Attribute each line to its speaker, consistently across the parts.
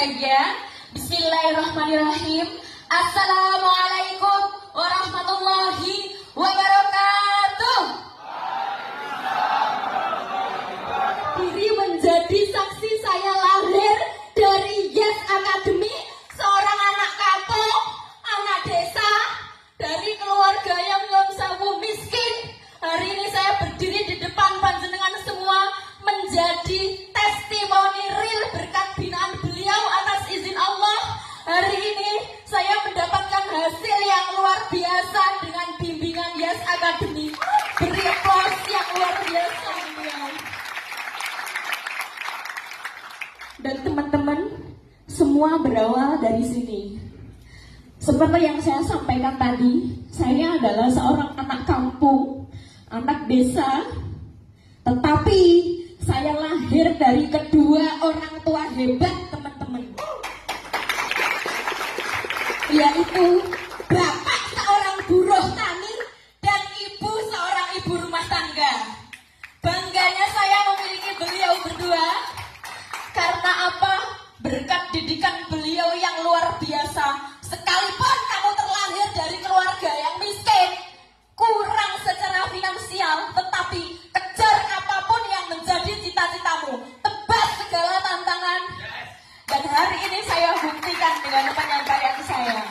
Speaker 1: saja. Bismillahirrahmanirrahim. Assalamualaikum warahmatullahi wabarakatuh. Diri menjadi saksi saya lahir dari Yes Academy, seorang anak kampung, anak desa, dari keluarga yang nyuwun sewu miskin. Hari ini saya berdiri di depan panjenengan semua menjadi testimoni real berkat binaan beliau atas izin Allah. Hari ini saya mendapatkan hasil yang luar biasa dengan bimbingan Yes Academy. Beri aplaus yang luar biasa. Dan teman-teman, semua berawal dari sini. Seperti yang saya sampaikan tadi, saya adalah seorang anak kampung, anak desa, tetapi saya lahir dari kedua orang tua hebat, teman-teman. Yaitu bapak seorang buruh tani dan ibu seorang ibu rumah tangga. Bangganya saya memiliki beliau berdua. Karena apa? Berkat didikan beliau yang luar biasa. Sekalipun kamu terlahir dari keluarga yang miskin, kurang secara finansial, tetapi kejar apapun yang menjadi cita-citamu, tebas segala tantangan. Dan hari ini saya buktikan dengan penyampaian saya.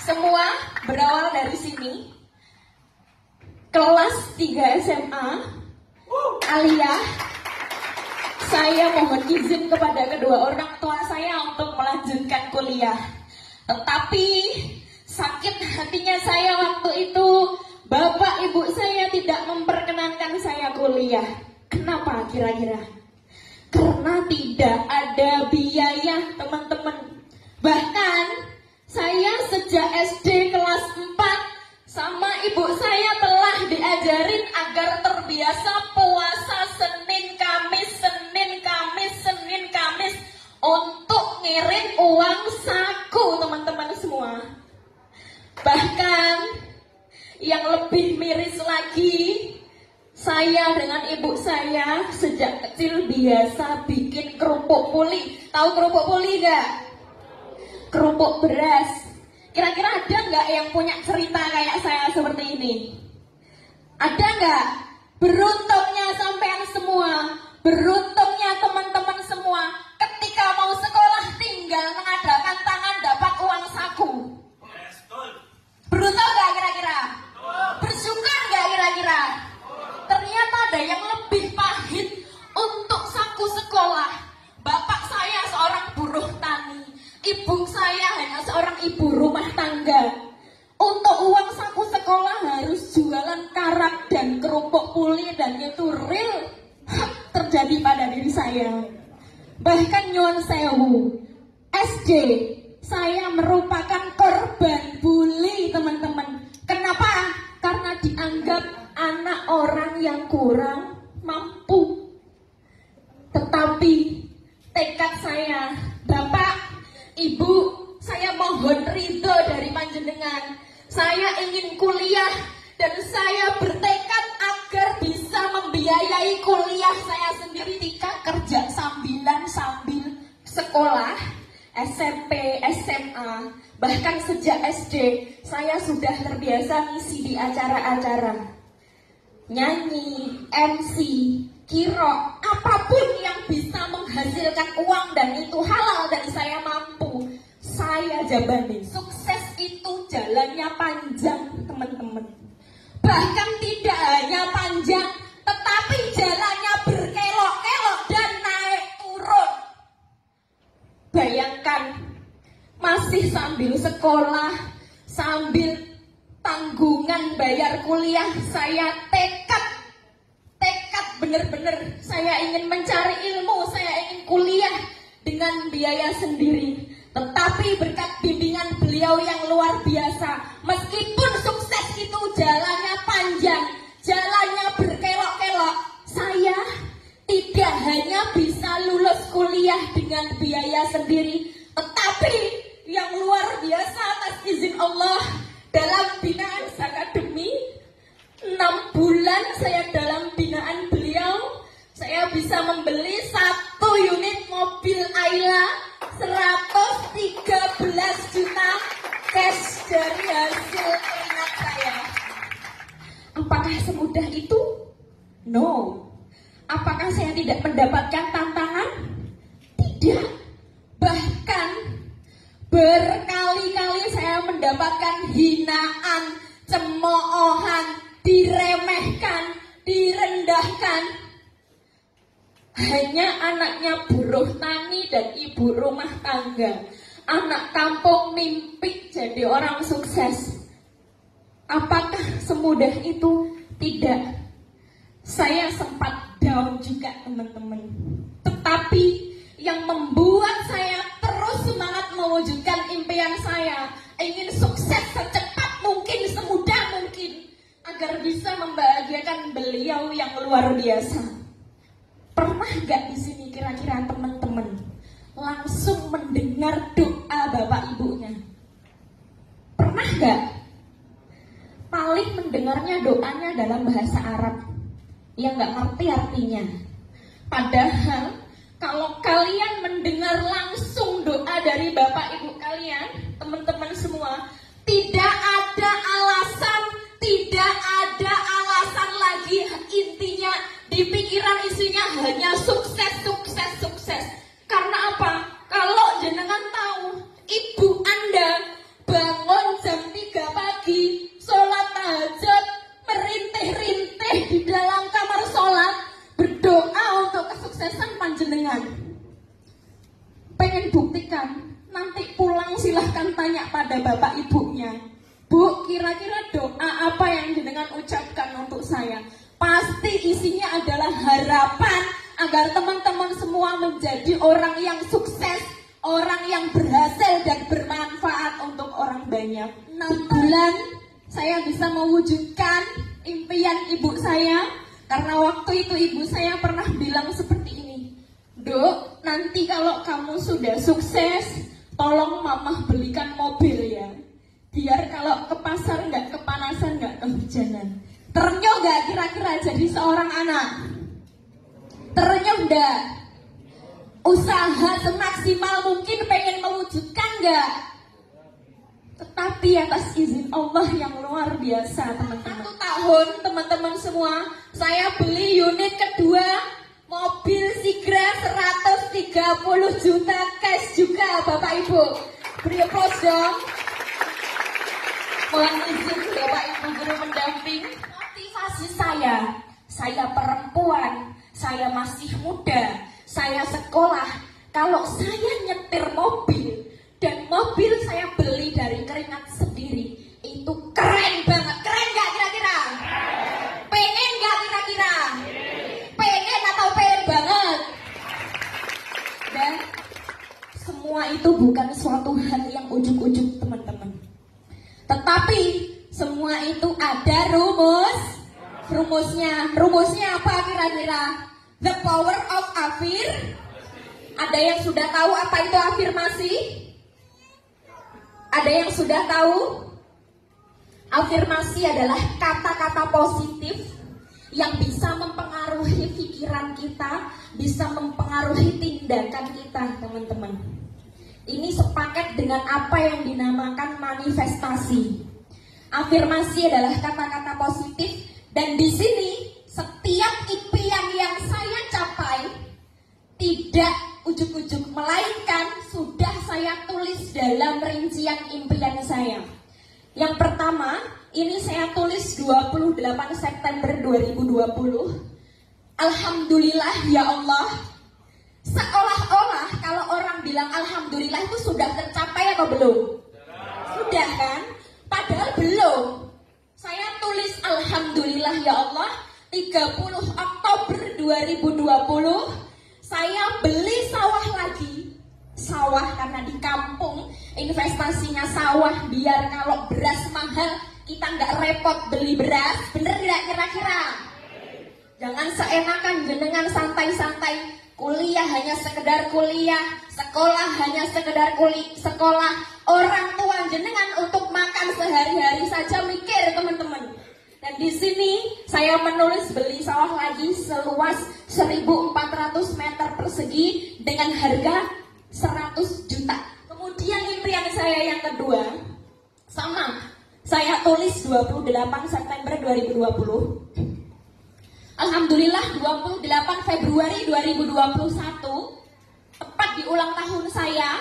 Speaker 1: Semua berawal dari sini. Kelas 3 SMA, Aliyah, saya mohon izin kepada kedua orang tua saya untuk melanjutkan kuliah. Tetapi sakit hatinya saya waktu itu, bapak ibu saya tidak memperkenankan saya kuliah. Kenapa kira-kira? Karena tidak ada biaya, teman-teman. Bahkan saya sejak SD kelas 4 sama ibu saya telah diajarin agar terbiasa puasa Senin Kamis untuk ngirim uang saku, teman-teman semua. Bahkan yang lebih miris lagi, saya dengan ibu saya sejak kecil biasa bikin kerupuk puli. Tahu kerupuk puli gak? Kerupuk beras. Kira-kira ada nggak yang punya cerita kayak saya seperti ini? Ada nggak? Beruntungnya sampean semua, beruntungnya teman-teman semua, ketika mau sekolah tinggal mengadakan tangan dapat uang saku. Beruntung nggak kira-kira? Bersyukur nggak kira-kira? Ternyata ada yang lebih pahit untuk saku sekolah. Bapak saya seorang buruh tani, ibu saya hanya seorang ibu rumah tangga. Untuk uang saku sekolah harus jualan karak dan kerupuk puli, dan itu real terjadi pada diri saya. Bahkan nyuwun sewu, SD saya merupakan korban bully, teman-teman. Kenapa? Karena dianggap anak orang yang kurang mampu. Tetapi tekad saya, Bapak, Ibu, saya mohon ridho dari panjenengan. Saya ingin kuliah dan saya bertekad agar bisa membiayai kuliah saya sendiri, tidak kerja sambilan sambil sekolah SMP, SMA. Bahkan sejak SD saya sudah terbiasa ngisi di acara-acara, nyanyi, MC, kiro, apapun yang bisa menghasilkan uang dan itu halal dan saya mampu, saya jabani. Sukses itu jalannya panjang, teman-teman. Bahkan tidak hanya panjang, tetapi jalannya berkelok-kelok dan naik turun. Bayangkan, masih sambil sekolah, sambil tanggungan bayar kuliah, saya tekad bener-bener saya ingin mencari ilmu, saya ingin kuliah dengan biaya sendiri. Tetapi berkat bimbingan beliau yang luar biasa, meskipun sukses itu jalannya panjang, jalannya berkelok-kelok, saya tidak hanya bisa lulus kuliah dengan biaya sendiri, tetapi yang luar biasa atas izin Allah, dalam binaan Academy 6 bulan saya dalam binaan beliau, saya bisa membeli 1 unit mobil Ayla dari hasil keringat saya. Apakah semudah itu? No. Apakah saya tidak mendapatkan tantangan? Tidak. Bahkan berkali-kali saya mendapatkan hinaan, cemoohan, diremehkan, direndahkan. Hanya anaknya buruh tani dan ibu rumah tangga, anak kampung mimpi jadi orang sukses. Apakah semudah itu? Tidak. Saya sempat down juga, teman-teman. Tetapi yang membuat saya terus semangat mewujudkan impian saya, ingin sukses secepat mungkin, semudah mungkin, agar bisa membahagiakan beliau yang luar biasa. Pernah gak di sini kira-kira teman-teman langsung mendengar doa bapak ibunya? Pernah gak? Paling mendengarnya doanya dalam bahasa Arab yang gak ngerti artinya. Padahal kalau kalian mendengar langsung doa dari bapak ibu kalian, teman-teman semua, tidak ada alasan lagi. Intinya di pikiran isinya hanya sukses, sukses, sukses. Karena apa? Kalau jenengan tahu ibu Anda bangun jam 3 pagi, sholat tahajud, merintih-rintih di dalam kamar sholat, berdoa untuk kesuksesan panjenengan. Pengen buktikan, nanti pulang silahkan tanya pada bapak ibunya, Bu, kira-kira doa apa yang jenengan ucapkan untuk saya? Pasti isinya adalah harapan agar teman-teman semua menjadi orang yang sukses, orang yang berhasil dan bermanfaat untuk orang banyak. 6 bulan saya bisa mewujudkan impian ibu saya, karena waktu itu ibu saya pernah bilang seperti ini, Dok, nanti kalau kamu sudah sukses, tolong mamah belikan mobil ya, biar kalau ke pasar nggak kepanasan, nggak kehujanan. Terenyuh nggak kira-kira jadi seorang anak? Terenyuh nggak? Usaha semaksimal mungkin pengen mewujudkan nggak? Tetapi atas izin Allah yang luar biasa, teman-teman. 1 tahun, teman-teman semua, saya beli unit kedua, mobil Sigra 130 juta cash juga, Bapak Ibu. Beri aplaus dong. Mohon izin Bapak Ibu guru pendamping. Motivasi saya perempuan, saya masih muda, saya sekolah. Kalau saya nyetir mobil, dan mobil saya beli dari keringat sendiri, itu keren banget. Keren gak kira-kira? Pengen gak kira-kira? Pengen atau pengen banget? Dan semua itu bukan suatu hal yang ujuk-ujuk, teman-teman. Tetapi semua itu ada rumusnya. Rumusnya apa kira-kira? The power of Ada yang sudah tahu apa itu afirmasi? Ada yang sudah tahu? Afirmasi adalah kata-kata positif yang bisa mempengaruhi pikiran kita, bisa mempengaruhi tindakan kita, teman-teman. Ini sepaket dengan apa yang dinamakan manifestasi. Afirmasi adalah kata-kata positif, dan di sini setiap impian yang saya capai tidak ujuk-ujuk, melainkan sudah saya tulis dalam rincian impian saya. Yang pertama, ini saya tulis 28 September 2020. Alhamdulillah ya Allah. Seolah-olah kalau orang bilang alhamdulillah itu sudah tercapai atau belum? Sudah kan? Padahal belum. Saya tulis alhamdulillah ya Allah, 30 Oktober 2020 saya beli sawah lagi. Sawah karena di kampung investasinya sawah, biar kalau beras mahal kita nggak repot beli beras. Bener nggak kira-kira? Jangan seenakan jenengan santai-santai. Kuliah hanya sekedar kuliah, sekolah hanya sekedar sekolah. Orang tua jenengan untuk makan sehari-hari saja mikir, teman-teman. Dan di sini saya menulis beli sawah lagi seluas 1.400 meter persegi dengan harga 100 juta. Kemudian impian saya yang kedua, Sama, saya tulis 28 September 2020. Alhamdulillah 28 Februari 2021, tepat di ulang tahun saya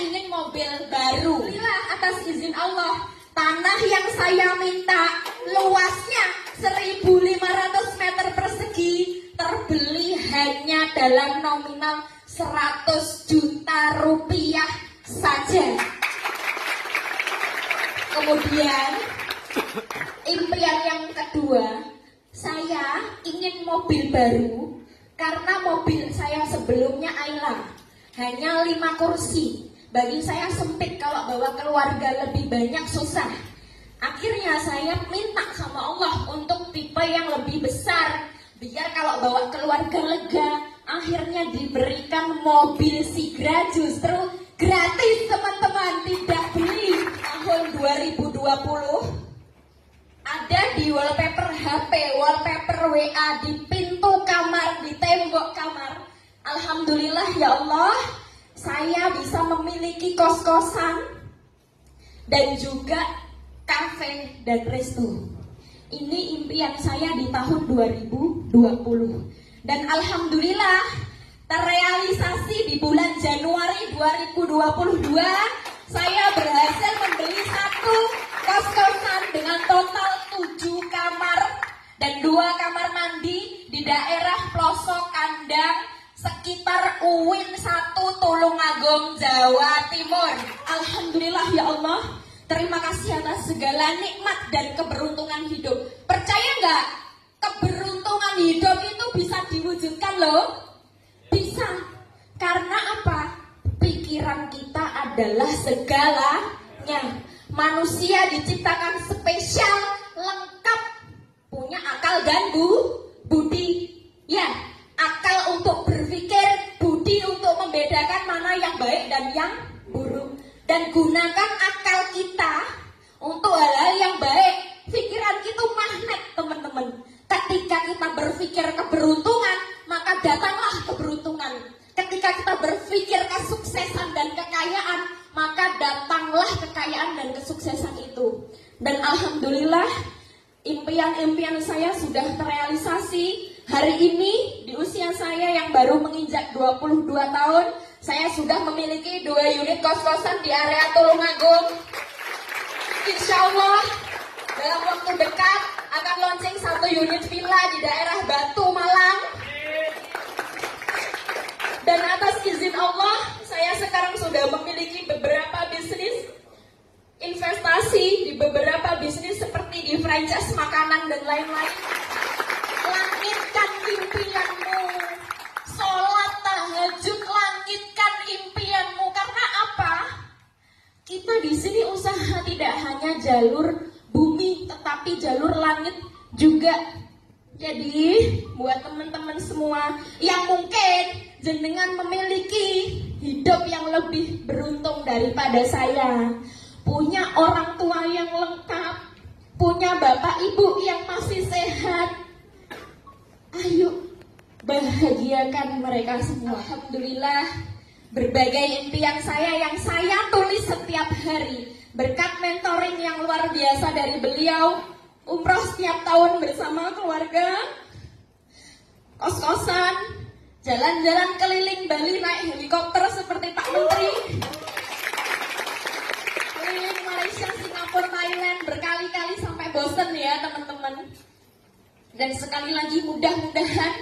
Speaker 1: ingin mobil baru. Alhamdulillah atas izin Allah, tanah yang saya minta luasnya 1.500 meter persegi terbeli hanya dalam nominal 100 juta rupiah saja. Kemudian impian yang kedua, saya ingin mobil baru karena mobil saya sebelumnya Ayla hanya 5 kursi. Bagi saya sempit, kalau bawa keluarga lebih banyak susah. Akhirnya saya minta sama Allah untuk tipe yang lebih besar, biar kalau bawa keluarga lega. Akhirnya diberikan mobil Sigra, justru gratis teman-teman, tidak beli. Tahun 2020 ada di wallpaper HP, wallpaper WA, di pintu kamar, di tembok kamar. Alhamdulillah ya Allah, saya bisa memiliki kos-kosan dan juga kafe dan resto. Ini impian saya di tahun 2020. Dan alhamdulillah terrealisasi di bulan Januari 2022. Saya berhasil membeli 1 kos-kosan dengan total 7 kamar dan 2 kamar mandi di daerah pelosok Kandang sekitar UIN 1 Tulungagung, Jawa Timur. Alhamdulillah ya Allah, terima kasih atas segala nikmat dan keberuntungan hidup. Percaya nggak? Keberuntungan hidup itu bisa diwujudkan loh. Bisa. Karena apa? Pikiran kita adalah segalanya. Manusia diciptakan spesial, lengkap, punya akal dan budi. Ya, akal untuk berpikir, budi untuk membedakan mana yang baik dan yang buruk. Dan gunakan akal kita untuk hal-hal yang baik. Pikiran itu magnet, teman-teman. Ketika kita berpikir keberuntungan, maka datanglah keberuntungan. Ketika kita berpikir kesuksesan dan kekayaan, maka datanglah kekayaan dan kesuksesan itu. Dan alhamdulillah, impian-impian saya sudah terrealisasi. Hari ini, di usia saya yang baru menginjak 22 tahun, saya sudah memiliki 2 unit kos-kosan di area Tulungagung. Insya Allah, dalam waktu dekat akan launching 1 unit villa di daerah Batu, Malang. Dan atas izin Allah, saya sekarang sudah memiliki beberapa bisnis investasi di beberapa bisnis seperti di franchise makanan dan lain-lain. Langitkan impianmu, sholat tahajud, langitkan impianmu. Karena apa? Kita di sini usaha tidak hanya jalur bumi, tetapi jalur langit juga. Jadi, buat teman-teman semua yang mungkin jenengan memiliki hidup yang lebih beruntung daripada saya, punya orang tua yang lengkap, punya bapak ibu yang masih sehat, ayo bahagiakan mereka semua. Alhamdulillah, berbagai impian saya yang saya tulis setiap hari berkat mentoring yang luar biasa dari beliau. Umroh setiap tahun bersama keluarga, kos-kosan, jalan-jalan keliling Bali naik helikopter seperti Pak Menteri, keliling Malaysia, Singapura, Thailand berkali-kali sampai bosen ya teman-teman. Dan sekali lagi mudah-mudahan